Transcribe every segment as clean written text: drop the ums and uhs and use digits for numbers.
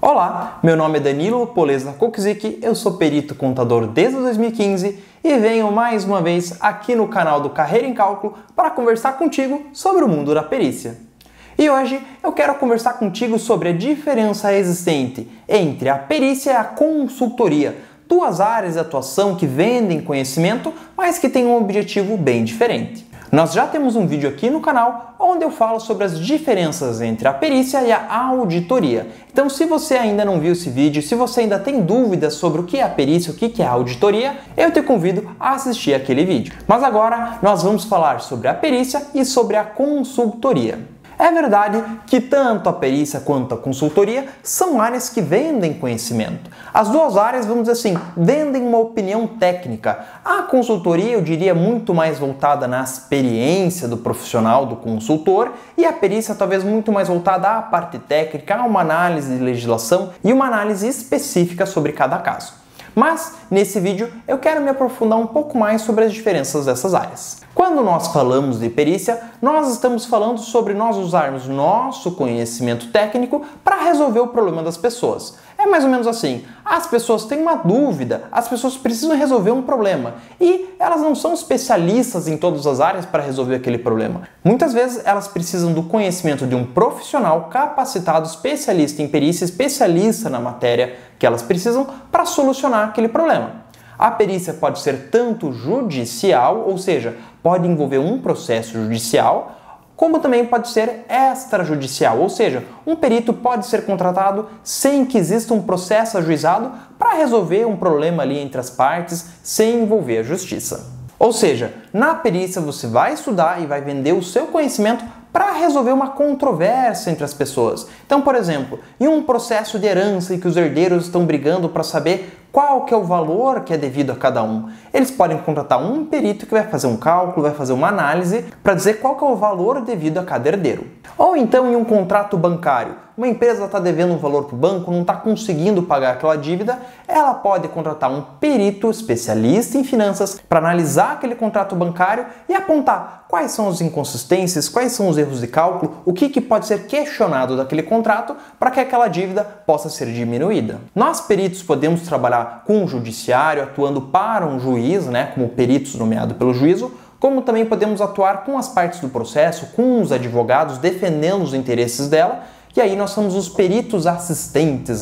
Olá, meu nome é Danilo Polesna Kokzik, eu sou perito contador desde 2015 e venho mais uma vez aqui no canal do Carreira em Cálculo para conversar contigo sobre o mundo da perícia. E hoje eu quero conversar contigo sobre a diferença existente entre a perícia e a consultoria, duas áreas de atuação que vendem conhecimento, mas que têm um objetivo bem diferente. Nós já temos um vídeo aqui no canal onde eu falo sobre as diferenças entre a perícia e a auditoria. Então, se você ainda não viu esse vídeo, se você ainda tem dúvidas sobre o que é a perícia, o que é a auditoria, eu te convido a assistir aquele vídeo. Mas agora nós vamos falar sobre a perícia e sobre a consultoria. É verdade que tanto a perícia quanto a consultoria são áreas que vendem conhecimento. As duas áreas, vamos dizer assim, vendem uma opinião técnica. A consultoria, eu diria, muito mais voltada na experiência do profissional, do consultor, e a perícia talvez muito mais voltada à parte técnica, a uma análise de legislação e uma análise específica sobre cada caso. Mas, nesse vídeo, eu quero me aprofundar um pouco mais sobre as diferenças dessas áreas. Quando nós falamos de perícia, nós estamos falando sobre nós usarmos nosso conhecimento técnico para resolver o problema das pessoas. É mais ou menos assim, as pessoas têm uma dúvida, as pessoas precisam resolver um problema e elas não são especialistas em todas as áreas para resolver aquele problema. Muitas vezes elas precisam do conhecimento de um profissional capacitado, especialista em perícia, especialista na matéria que elas precisam para solucionar aquele problema. A perícia pode ser tanto judicial, ou seja, pode envolver um processo judicial, como também pode ser extrajudicial, ou seja, um perito pode ser contratado sem que exista um processo ajuizado para resolver um problema ali entre as partes, sem envolver a justiça. Ou seja, na perícia você vai estudar e vai vender o seu conhecimento para resolver uma controvérsia entre as pessoas. Então, por exemplo, em um processo de herança em que os herdeiros estão brigando para saber qual que é o valor que é devido a cada um, eles podem contratar um perito que vai fazer um cálculo, vai fazer uma análise para dizer qual que é o valor devido a cada herdeiro. Ou então em um contrato bancário, uma empresa está devendo um valor para o banco, não está conseguindo pagar aquela dívida, ela pode contratar um perito especialista em finanças para analisar aquele contrato bancário e apontar quais são as inconsistências, quais são os erros de cálculo, o que pode ser questionado daquele contrato para que aquela dívida possa ser diminuída. Nós peritos podemos trabalhar com o judiciário, atuando para um juiz, como peritos nomeados pelo juízo, como também podemos atuar com as partes do processo, com os advogados, defendendo os interesses dela. E aí nós somos os peritos assistentes,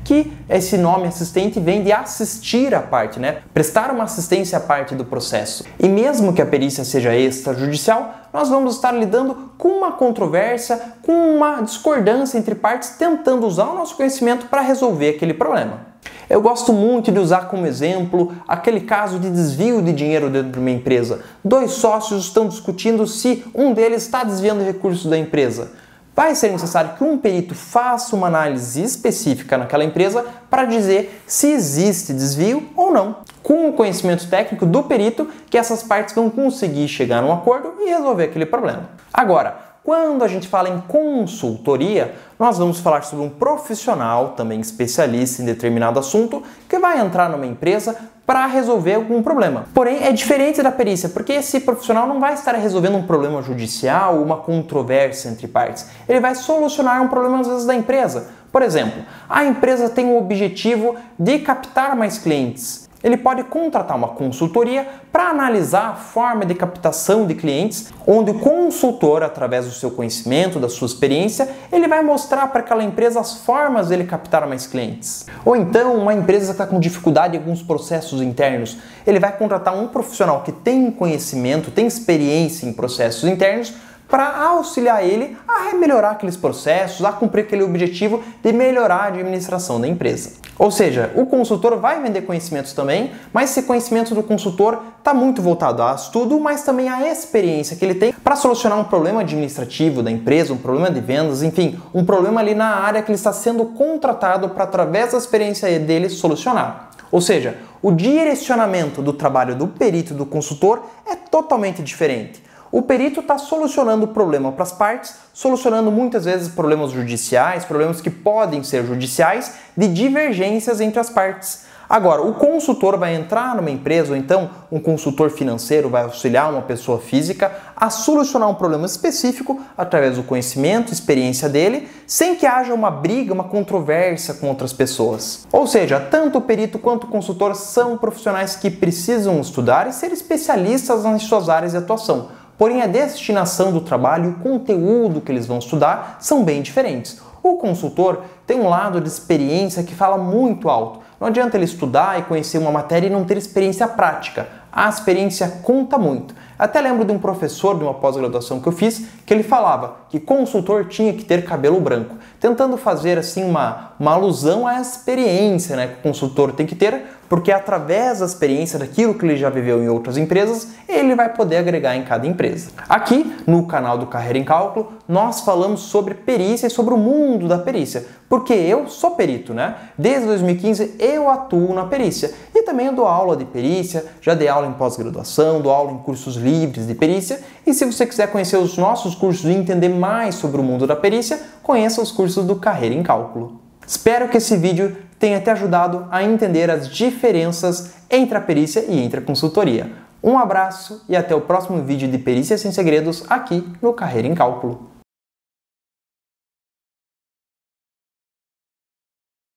que esse nome assistente vem de assistir a parte, prestar uma assistência à parte do processo. E mesmo que a perícia seja extrajudicial, nós vamos estar lidando com uma controvérsia, com uma discordância entre partes, tentando usar o nosso conhecimento para resolver aquele problema. Eu gosto muito de usar como exemplo aquele caso de desvio de dinheiro dentro de uma empresa. Dois sócios estão discutindo se um deles está desviando recursos da empresa. Vai ser necessário que um perito faça uma análise específica naquela empresa para dizer se existe desvio ou não. Com o conhecimento técnico do perito, que essas partes vão conseguir chegar a um acordo e resolver aquele problema. Agora, quando a gente fala em consultoria, nós vamos falar sobre um profissional, também especialista em determinado assunto, que vai entrar numa empresa para resolver algum problema. Porém, é diferente da perícia, porque esse profissional não vai estar resolvendo um problema judicial, uma controvérsia entre partes. Ele vai solucionar um problema, às vezes, da empresa. Por exemplo, a empresa tem o objetivo de captar mais clientes. Ele pode contratar uma consultoria para analisar a forma de captação de clientes, onde o consultor, através do seu conhecimento, da sua experiência, ele vai mostrar para aquela empresa as formas dele captar mais clientes. Ou então, uma empresa que está com dificuldade em alguns processos internos, ele vai contratar um profissional que tem conhecimento, tem experiência em processos internos, para auxiliar ele a melhorar aqueles processos, a cumprir aquele objetivo de melhorar a administração da empresa. Ou seja, o consultor vai vender conhecimentos também, mas esse conhecimento do consultor está muito voltado a estudo, mas também a experiência que ele tem para solucionar um problema administrativo da empresa, um problema de vendas, enfim, um problema ali na área que ele está sendo contratado para, através da experiência dele, solucionar. Ou seja, o direcionamento do trabalho do perito e do consultor é totalmente diferente. O perito está solucionando o problema para as partes, solucionando muitas vezes problemas judiciais, problemas que podem ser judiciais, de divergências entre as partes. Agora, o consultor vai entrar numa empresa, ou então um consultor financeiro vai auxiliar uma pessoa física a solucionar um problema específico através do conhecimento e experiência dele, sem que haja uma briga, uma controvérsia com outras pessoas. Ou seja, tanto o perito quanto o consultor são profissionais que precisam estudar e ser especialistas nas suas áreas de atuação. Porém, a destinação do trabalho e o conteúdo que eles vão estudar são bem diferentes. O consultor tem um lado de experiência que fala muito alto. Não adianta ele estudar e conhecer uma matéria e não ter experiência prática. A experiência conta muito. Até lembro de um professor de uma pós-graduação que eu fiz, que ele falava que consultor tinha que ter cabelo branco, tentando fazer assim uma alusão à experiência, né, que o consultor tem que ter, porque através da experiência daquilo que ele já viveu em outras empresas, ele vai poder agregar em cada empresa. Aqui no canal do Carreira em Cálculo, nós falamos sobre perícia e sobre o mundo da perícia, porque eu sou perito, né? Desde 2015 eu atuo na perícia e também eu dou aula de perícia, já dei aula em pós-graduação, dou aula em cursos livres de perícia, e se você quiser conhecer os nossos cursos e entender mais sobre o mundo da perícia, conheça os cursos do Carreira em Cálculo. Espero que esse vídeo tenha te ajudado a entender as diferenças entre a perícia e entre a consultoria. Um abraço e até o próximo vídeo de Perícia Sem Segredos aqui no Carreira em Cálculo.